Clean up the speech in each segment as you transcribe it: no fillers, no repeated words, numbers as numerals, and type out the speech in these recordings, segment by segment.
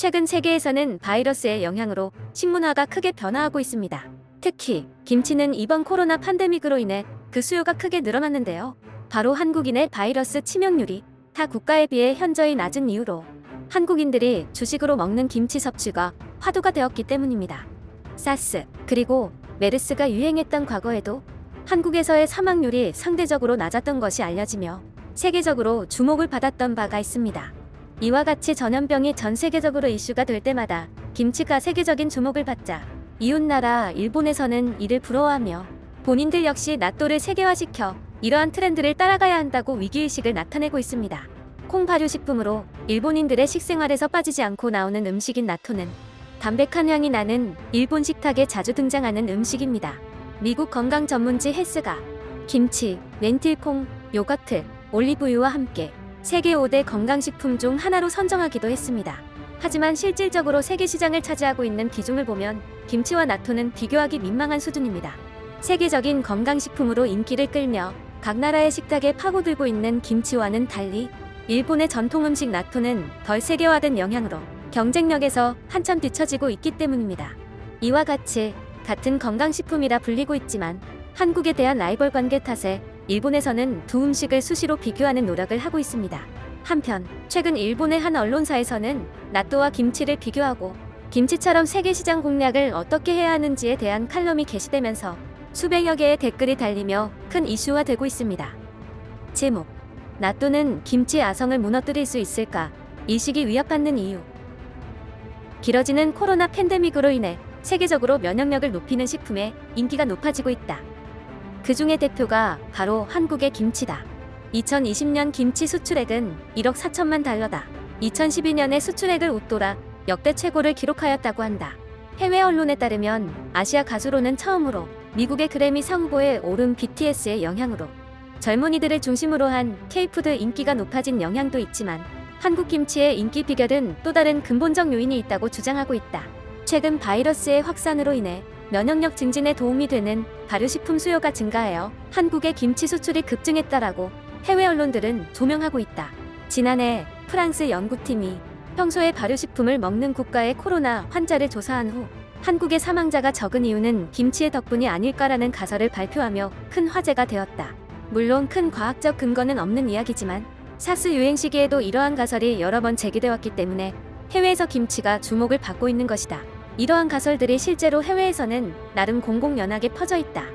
최근 세계에서는 바이러스의 영향으로 식문화가 크게 변화하고 있습니다. 특히 김치는 이번 코로나 팬데믹으로 인해 그 수요가 크게 늘어났는데요. 바로 한국인의 바이러스 치명률이 타 국가에 비해 현저히 낮은 이유로 한국인들이 주식으로 먹는 김치 섭취가 화두가 되었기 때문입니다. 사스, 그리고 메르스가 유행했던 과거에도 한국에서의 사망률이 상대적으로 낮았던 것이 알려지며 세계적으로 주목을 받았던 바가 있습니다. 이와 같이 전염병이 전 세계적으로 이슈가 될 때마다 김치가 세계적인 주목을 받자 이웃나라 일본에서는 이를 부러워하며 본인들 역시 나또를 세계화시켜 이러한 트렌드를 따라가야 한다고 위기의식을 나타내고 있습니다. 콩 발효식품으로 일본인들의 식생활에서 빠지지 않고 나오는 음식인 나토는 담백한 향이 나는 일본 식탁에 자주 등장하는 음식입니다. 미국 건강 전문지 헬스가 김치, 렌틸콩, 요거트, 올리브유와 함께 세계 5대 건강식품 중 하나로 선정하기도 했습니다. 하지만 실질적으로 세계 시장을 차지하고 있는 비중을 보면 김치와 나토는 비교하기 민망한 수준입니다. 세계적인 건강식품으로 인기를 끌며 각 나라의 식탁에 파고들고 있는 김치와는 달리 일본의 전통음식 나토는 덜 세계화된 영향으로 경쟁력에서 한참 뒤처지고 있기 때문입니다. 이와 같이 같은 건강식품이라 불리고 있지만 한국에 대한 라이벌 관계 탓에 일본에서는 두 음식을 수시로 비교하는 노력을 하고 있습니다. 한편 최근 일본의 한 언론사에서는 나또와 김치를 비교하고 김치처럼 세계시장 공략을 어떻게 해야 하는지에 대한 칼럼이 게시되면서 수백여 개의 댓글이 달리며 큰 이슈화되고 있습니다. 제목: 나또는 김치 아성을 무너뜨릴 수 있을까? 일식이 위협받는 이유. 길어지는 코로나 팬데믹으로 인해 세계적으로 면역력을 높이는 식품의 인기가 높아지고 있다. 그 중에 대표가 바로 한국의 김치다. 2020년 김치 수출액은 1억 4천만 달러다. 2012년에 수출액을 웃돌아 역대 최고를 기록하였다고 한다. 해외 언론에 따르면 아시아 가수로는 처음으로 미국의 그래미 상후보에 오른 BTS의 영향으로 젊은이들을 중심으로 한 K-푸드 인기가 높아진 영향도 있지만 한국 김치의 인기 비결은 또 다른 근본적 요인이 있다고 주장하고 있다. 최근 바이러스의 확산으로 인해 면역력 증진에 도움이 되는 발효식품 수요가 증가하여 한국의 김치 수출이 급증했다라고 해외 언론들은 조명하고 있다. 지난해 프랑스 연구팀이 평소에 발효식품을 먹는 국가의 코로나 환자를 조사한 후 한국의 사망자가 적은 이유는 김치의 덕분이 아닐까라는 가설을 발표하며 큰 화제가 되었다. 물론 큰 과학적 근거는 없는 이야기지만 사스 유행 시기에도 이러한 가설이 여러 번 제기되어 왔기 때문에 해외에서 김치가 주목을 받고 있는 것이다. 이러한 가설들이 실제로 해외에서는 나름 공공연하게 퍼져 있다.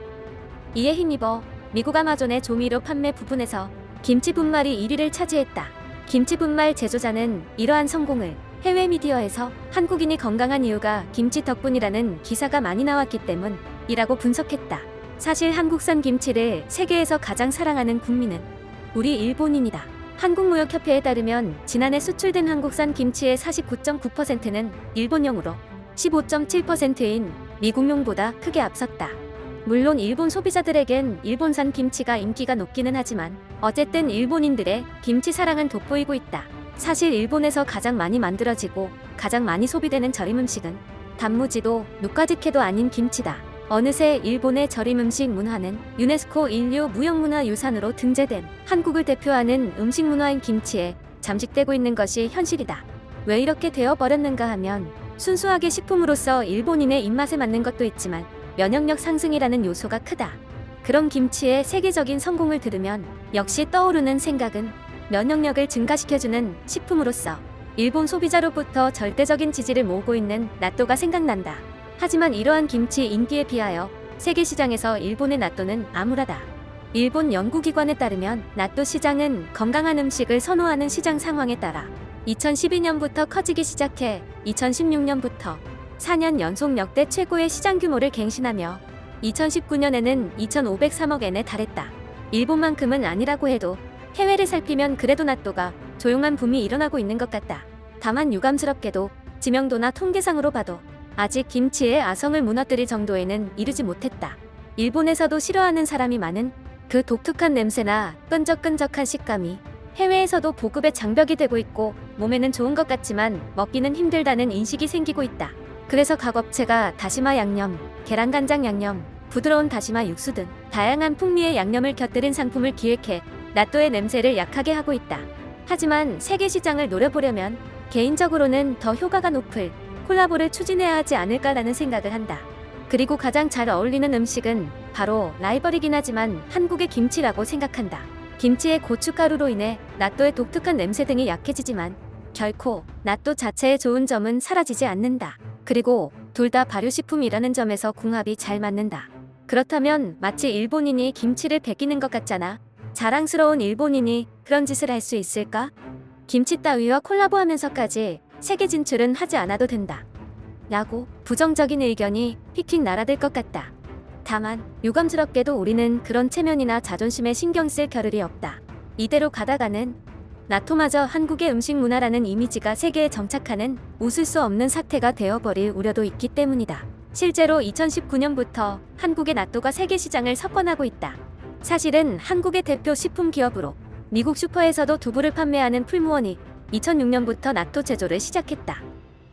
이에 힘입어 미국 아마존의 조미료 판매 부분에서 김치 분말이 1위를 차지했다. 김치 분말 제조자는 이러한 성공을 해외 미디어에서 한국인이 건강한 이유가 김치 덕분이라는 기사가 많이 나왔기 때문이라고 분석했다. 사실 한국산 김치를 세계에서 가장 사랑하는 국민은 우리 일본인이다. 한국무역협회에 따르면 지난해 수출된 한국산 김치의 49.9%는 일본용으로 15.7%인 미국용보다 크게 앞섰다. 물론 일본 소비자들에겐 일본산 김치가 인기가 높기는 하지만 어쨌든 일본인들의 김치 사랑은 돋보이고 있다. 사실 일본에서 가장 많이 만들어지고 가장 많이 소비되는 절임 음식은 단무지도 누까지케도 아닌 김치다. 어느새 일본의 절임 음식 문화는 유네스코 인류 무형문화유산으로 등재된 한국을 대표하는 음식 문화인 김치에 잠식되고 있는 것이 현실이다. 왜 이렇게 되어버렸는가 하면 순수하게 식품으로서 일본인의 입맛에 맞는 것도 있지만 면역력 상승이라는 요소가 크다. 그런 김치의 세계적인 성공을 들으면 역시 떠오르는 생각은 면역력을 증가시켜주는 식품으로서 일본 소비자로부터 절대적인 지지를 모으고 있는 나또가 생각난다. 하지만 이러한 김치 인기에 비하여 세계 시장에서 일본의 나또는 암울하다. 일본 연구기관에 따르면 나또 시장은 건강한 음식을 선호하는 시장 상황에 따라 2012년부터 커지기 시작해 2016년부터 4년 연속 역대 최고의 시장 규모를 갱신하며 2019년에는 2,503억 엔에 달했다. 일본만큼은 아니라고 해도 해외를 살피면 그래도 나또가 조용한 붐이 일어나고 있는 것 같다. 다만 유감스럽게도 지명도나 통계상으로 봐도 아직 김치의 아성을 무너뜨릴 정도에는 이르지 못했다. 일본에서도 싫어하는 사람이 많은 그 독특한 냄새나 끈적끈적한 식감이 해외에서도 보급의 장벽이 되고 있고 몸에는 좋은 것 같지만 먹기는 힘들다는 인식이 생기고 있다. 그래서 각 업체가 다시마 양념, 계란간장 양념, 부드러운 다시마 육수 등 다양한 풍미의 양념을 곁들인 상품을 기획해 나또의 냄새를 약하게 하고 있다. 하지만 세계 시장을 노려보려면 개인적으로는 더 효과가 높을 콜라보를 추진해야 하지 않을까라는 생각을 한다. 그리고 가장 잘 어울리는 음식은 바로 라이벌이긴 하지만 한국의 김치라고 생각한다. 김치의 고춧가루로 인해 나또의 독특한 냄새 등이 약해지지만 결코 나또 자체의 좋은 점은 사라지지 않는다. 그리고 둘 다 발효식품이라는 점에서 궁합이 잘 맞는다. 그렇다면 마치 일본인이 김치를 베끼는 것 같잖아. 자랑스러운 일본인이 그런 짓을 할 수 있을까? 김치 따위와 콜라보하면서까지 세계 진출은 하지 않아도 된다. 라고 부정적인 의견이 휙휙 날아들 것 같다. 다만 유감스럽게도 우리는 그런 체면이나 자존심에 신경 쓸 겨를이 없다. 이대로 가다가는 나토마저 한국의 음식 문화라는 이미지가 세계에 정착하는 웃을 수 없는 사태가 되어버릴 우려도 있기 때문이다. 실제로 2019년부터 한국의 나또가 세계 시장을 석권하고 있다. 사실은 한국의 대표 식품 기업으로 미국 슈퍼에서도 두부를 판매하는 풀무원이 2006년부터 나또 제조를 시작했다.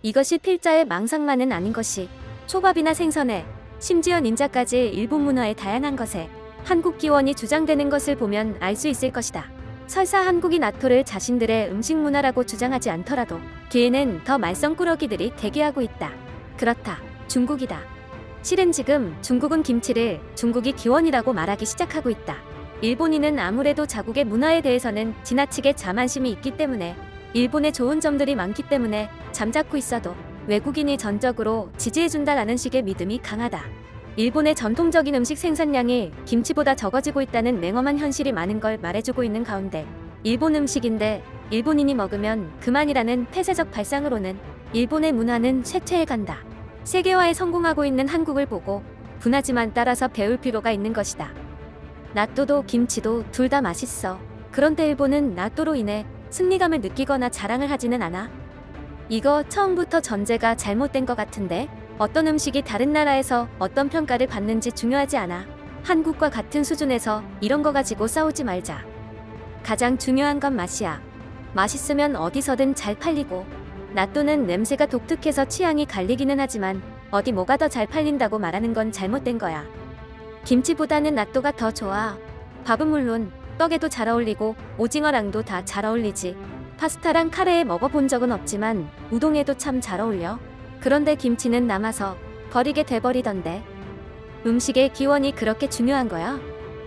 이것이 필자의 망상만은 아닌 것이 초밥이나 생선에 심지어 닌자까지 일본 문화의 다양한 것에 한국 기원이 주장되는 것을 보면 알 수 있을 것이다. 설사 한국이 나토를 자신들의 음식 문화라고 주장하지 않더라도 뒤에는 더 말썽꾸러기들이 대기하고 있다. 그렇다. 중국이다. 실은 지금 중국은 김치를 중국이 기원이라고 말하기 시작하고 있다. 일본인은 아무래도 자국의 문화에 대해서는 지나치게 자만심이 있기 때문에 일본의 좋은 점들이 많기 때문에 잠자코 있어도 외국인이 전적으로 지지해준다라는 식의 믿음이 강하다. 일본의 전통적인 음식 생산량이 김치보다 적어지고 있다는 냉엄한 현실이 많은 걸 말해주고 있는 가운데 일본 음식인데 일본인이 먹으면 그만이라는 폐쇄적 발상으로는 일본의 문화는 쇠퇴해간다. 세계화에 성공하고 있는 한국을 보고 분하지만 따라서 배울 필요가 있는 것이다. 나또도 김치도 둘 다 맛있어. 그런데 일본은 나또로 인해 승리감을 느끼거나 자랑을 하지는 않아. 이거 처음부터 전제가 잘못된 것 같은데 어떤 음식이 다른 나라에서 어떤 평가를 받는지 중요하지 않아. 한국과 같은 수준에서 이런 거 가지고 싸우지 말자. 가장 중요한 건 맛이야. 맛있으면 어디서든 잘 팔리고 나또는 냄새가 독특해서 취향이 갈리기는 하지만 어디 뭐가 더 잘 팔린다고 말하는 건 잘못된 거야. 김치보다는 나또가 더 좋아. 밥은 물론 떡에도 잘 어울리고 오징어랑도 다 잘 어울리지. 파스타랑 카레에 먹어본 적은 없지만 우동에도 참 잘 어울려. 그런데 김치는 남아서 버리게 돼버리던데. 음식의 기원이 그렇게 중요한 거야?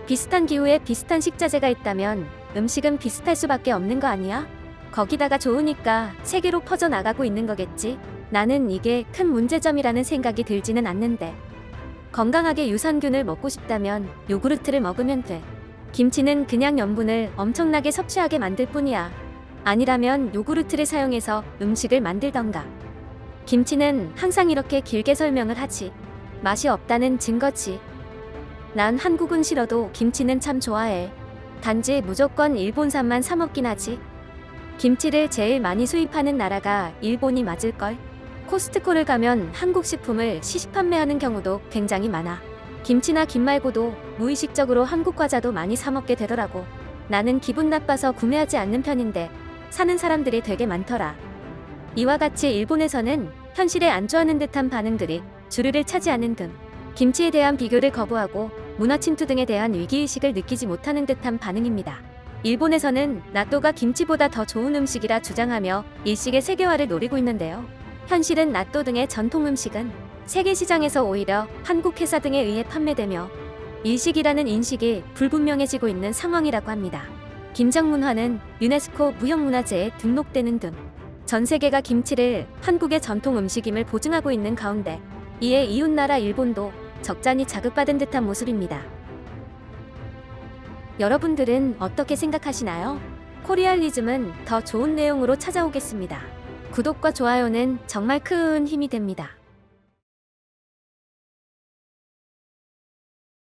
비슷한 기후에 비슷한 식자재가 있다면 음식은 비슷할 수밖에 없는 거 아니야? 거기다가 좋으니까 세계로 퍼져나가고 있는 거겠지? 나는 이게 큰 문제점이라는 생각이 들지는 않는데. 건강하게 유산균을 먹고 싶다면 요구르트를 먹으면 돼. 김치는 그냥 염분을 엄청나게 섭취하게 만들 뿐이야. 아니라면 요구르트를 사용해서 음식을 만들던가. 김치는 항상 이렇게 길게 설명을 하지. 맛이 없다는 증거지. 난 한국은 싫어도 김치는 참 좋아해. 단지 무조건 일본산만 사 먹긴 하지. 김치를 제일 많이 수입하는 나라가 일본이 맞을걸? 코스트코를 가면 한국 식품을 시식 판매하는 경우도 굉장히 많아. 김치나 김 말고도 무의식적으로 한국 과자도 많이 사 먹게 되더라고. 나는 기분 나빠서 구매하지 않는 편인데 사는 사람들이 되게 많더라. 이와 같이 일본에서는 현실에 안주하는 듯한 반응들이 주류를 차지하는 등 김치에 대한 비교를 거부하고 문화 침투 등에 대한 위기의식을 느끼지 못하는 듯한 반응입니다. 일본에서는 나또가 김치보다 더 좋은 음식이라 주장하며 일식의 세계화를 노리고 있는데요. 현실은 나또 등의 전통 음식은 세계 시장에서 오히려 한국 회사 등에 의해 판매되며 일식이라는 인식이 불분명해지고 있는 상황이라고 합니다. 김장 문화는 유네스코 무형문화재에 등록되는 등 전 세계가 김치를 한국의 전통 음식임을 보증하고 있는 가운데 이에 이웃나라 일본도 적잖이 자극받은 듯한 모습입니다. 여러분들은 어떻게 생각하시나요? 코리알리즘은 더 좋은 내용으로 찾아오겠습니다. 구독과 좋아요는 정말 큰 힘이 됩니다.